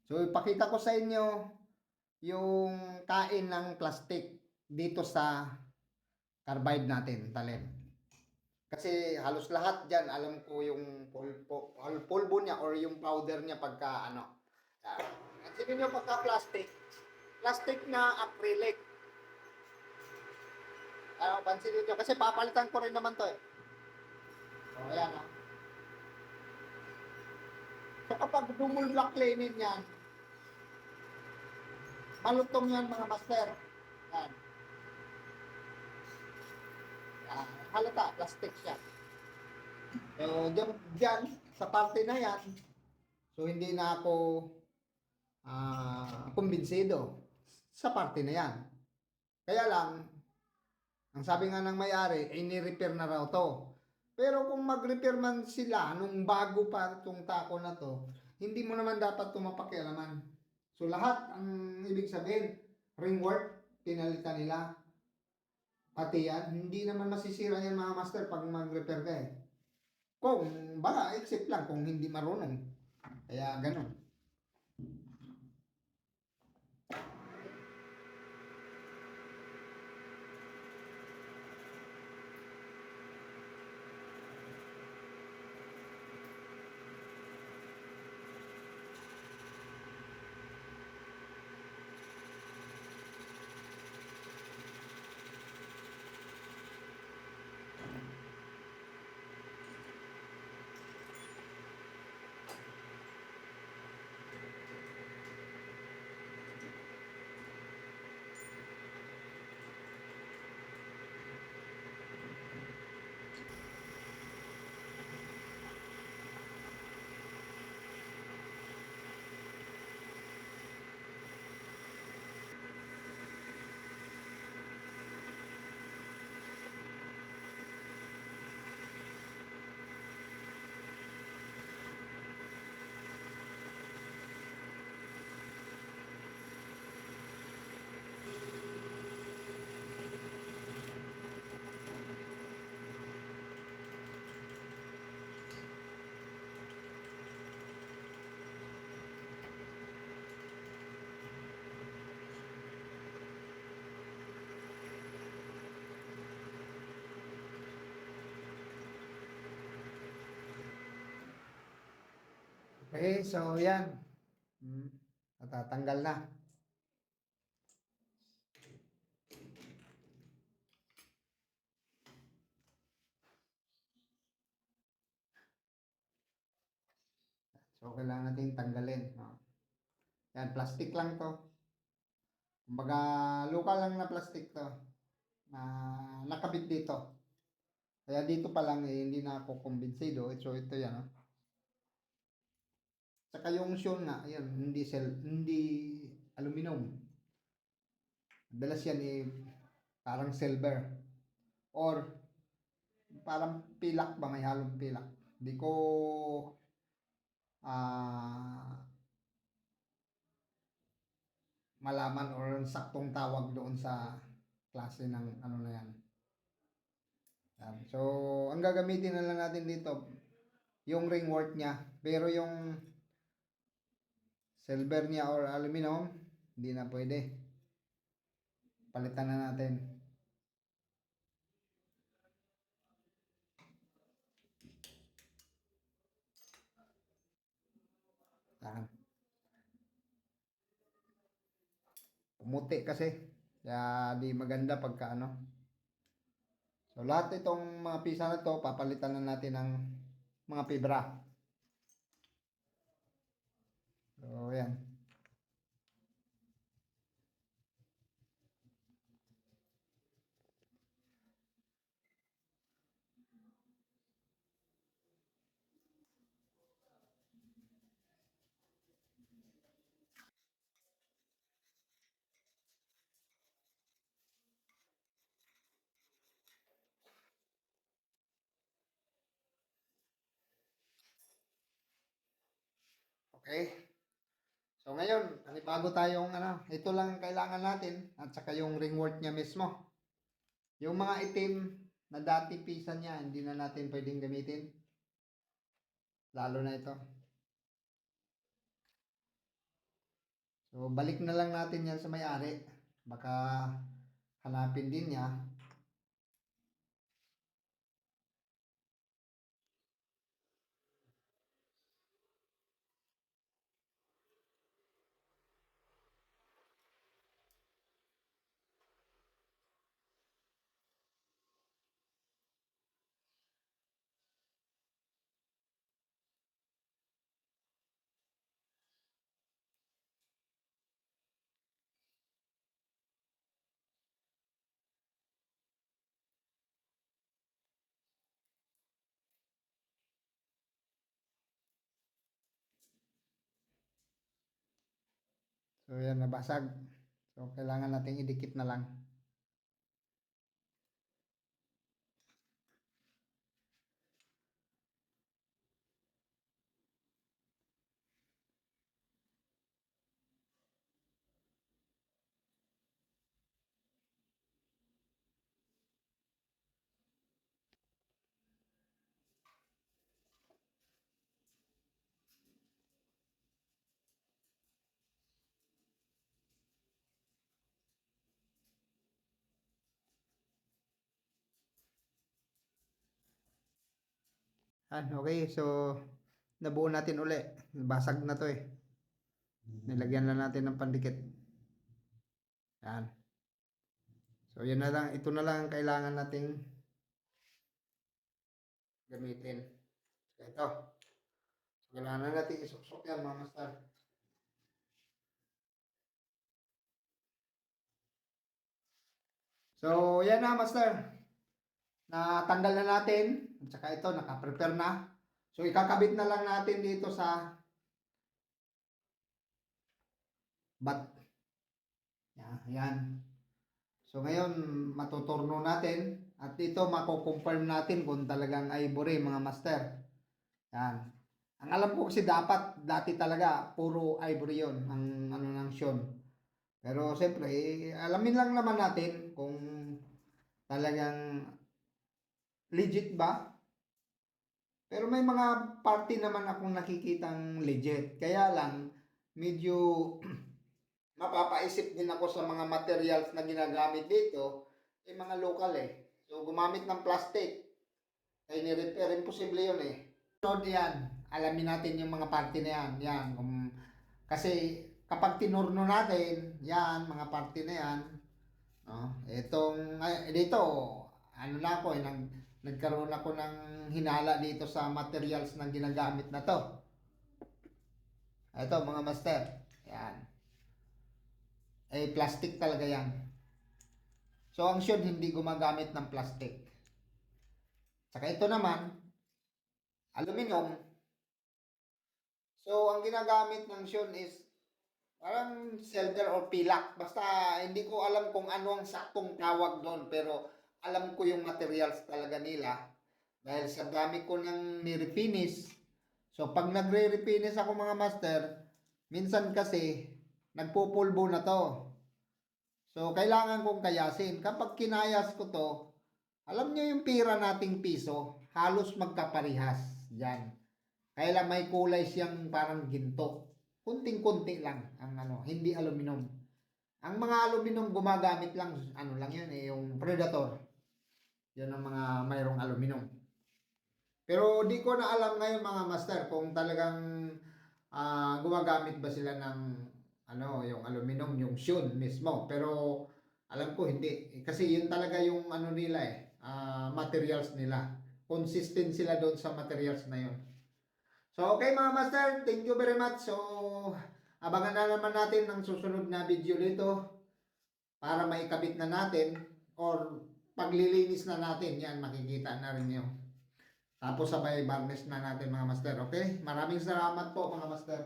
So, ipakita ko sa inyo yung kain ng plastic dito sa carbide natin, talim. Kasi halos lahat dyan, alam ko yung pulbo niya or yung powder niya pagka ano. Pansinin nyo pagka plastic na acrylic. Pansinin nyo, kasi papalitan ko rin naman to eh. O, ayan o. So, kapag dumulak linin yan, malutong yan mga master. Yan. Yan. Halata, plastic siya. So, dyan, sa parte na yan, so hindi na ako kumbinsido sa parte na yan. Kaya lang, ang sabi nga ng may-ari, ay ni-repair na raw to. Pero kung mag-repair man sila nung bago pa itong tako na to, hindi mo naman dapat tumapakialaman. So lahat, ang ibig sabihin, ringwork, pinalitan nila. Pati yan, hindi naman masisira yan mga master pag mag-repair ka eh. Kung baka, except lang kung hindi marunong. Kaya ganun. Okay, so yan. Natatanggal na. So, kailangan natin tanggalin. No? Yan, plastic lang to. Kumbaga, local lang na plastic to. Na nakabit dito. Kaya dito pa lang eh, hindi na ako kumbinsido. So, ito yan. No? Saka yung shoe nga, ayan, hindi aluminum. Madalas yan eh, parang silver. Or, parang pilak ba, may halong pilak. Hindi ko malaman or saktong tawag doon sa klase ng ano na yan. So, ang gagamitin na lang natin dito, yung ringwork niya. Pero yung silver niya or aluminum, hindi na pwede. Palitan na natin. Yan. Pumuti kasi. Kaya di maganda pagka ano. So, lahat itong mga pisa na to, papalitan na natin ng mga fibra. So, yan. Okay. So ngayon, bago tayong ano, ito lang ang kailangan natin at saka yung ringwork niya mismo. Yung mga itim na dati pisa niya, hindi na natin pwedeng gamitin. Lalo na ito. So, balik na lang natin yan sa may-ari. Baka hanapin din niya. So, yan, nabasag. So, kailangan natin idikit na lang. Okay, so nabuo natin uli. Basag na to eh. Nilagyan na natin ng pandikit. Yan. So, yan na lang. Ito na lang ang kailangan nating gamitin. So, ito. So, kailangan natin isuksok yan, mga master. So, yan na, master. Natanggal na natin. At saka ito, naka-prepare na. So, ikakabit na lang natin dito sa bat. Yan. So, ngayon, matuturno natin. At ito, mako-confirm natin kung talagang ivory, mga master. Yan. Ang alam ko kasi dati talaga, puro ivory yon ang ano ng Sean. Pero, siyempre, alamin lang naman natin kung talagang legit ba. Pero may mga party naman akong nakikitang legit. Kaya lang, medyo mapapaisip din ako sa mga materials na ginagamit dito, mga local eh. So, gumamit ng plastic. Ay, ni-repair. Imposible yun eh. So, yan. Alamin natin yung mga party na yan. Yan. Kasi, kapag tinurno natin, yan, mga party na yan, no? Dito, ano na ako eh, nagkaroon ako ng hinala dito sa materials na ginagamit na to. Ito, mga master. Yan. Plastic talaga yan. So, ang Sean hindi gumagamit ng plastic. Saka ito naman, aluminum. So, ang ginagamit ng Sean is parang silver or pilak. Basta, hindi ko alam kung ano ang saktong tawag doon. Pero, alam ko yung materials talaga nila. Dahil sa dami ko nang nirefinish. So, pag nagre-refinish ako mga master, minsan kasi, nagpupulbo na to. So, kailangan kong kayasin. Kapag kinayas ko to, alam nyo yung pira nating piso, halos magkaparihas. Yan. Kaya lang may kulay siyang parang ginto. Kunting-kunti lang ang hindi aluminum. Ang mga aluminum gumagamit lang, lang yan yung Predator. Yan ang mga mayroong aluminum. Pero di ko na alam ngayon mga master kung talagang gumagamit ba sila ng yung aluminum, yung Sean mismo. Pero alam ko hindi. Kasi yun talaga yung nila materials nila. Consistent sila doon sa materials na yun. So okay mga master, thank you very much. So abangan na naman natin ang susunod na video dito para maikabit na natin or paglilinis na natin. Yan, makikita na rin yun. Tapos sabay varnish na natin mga master. Okay? Maraming salamat po mga master.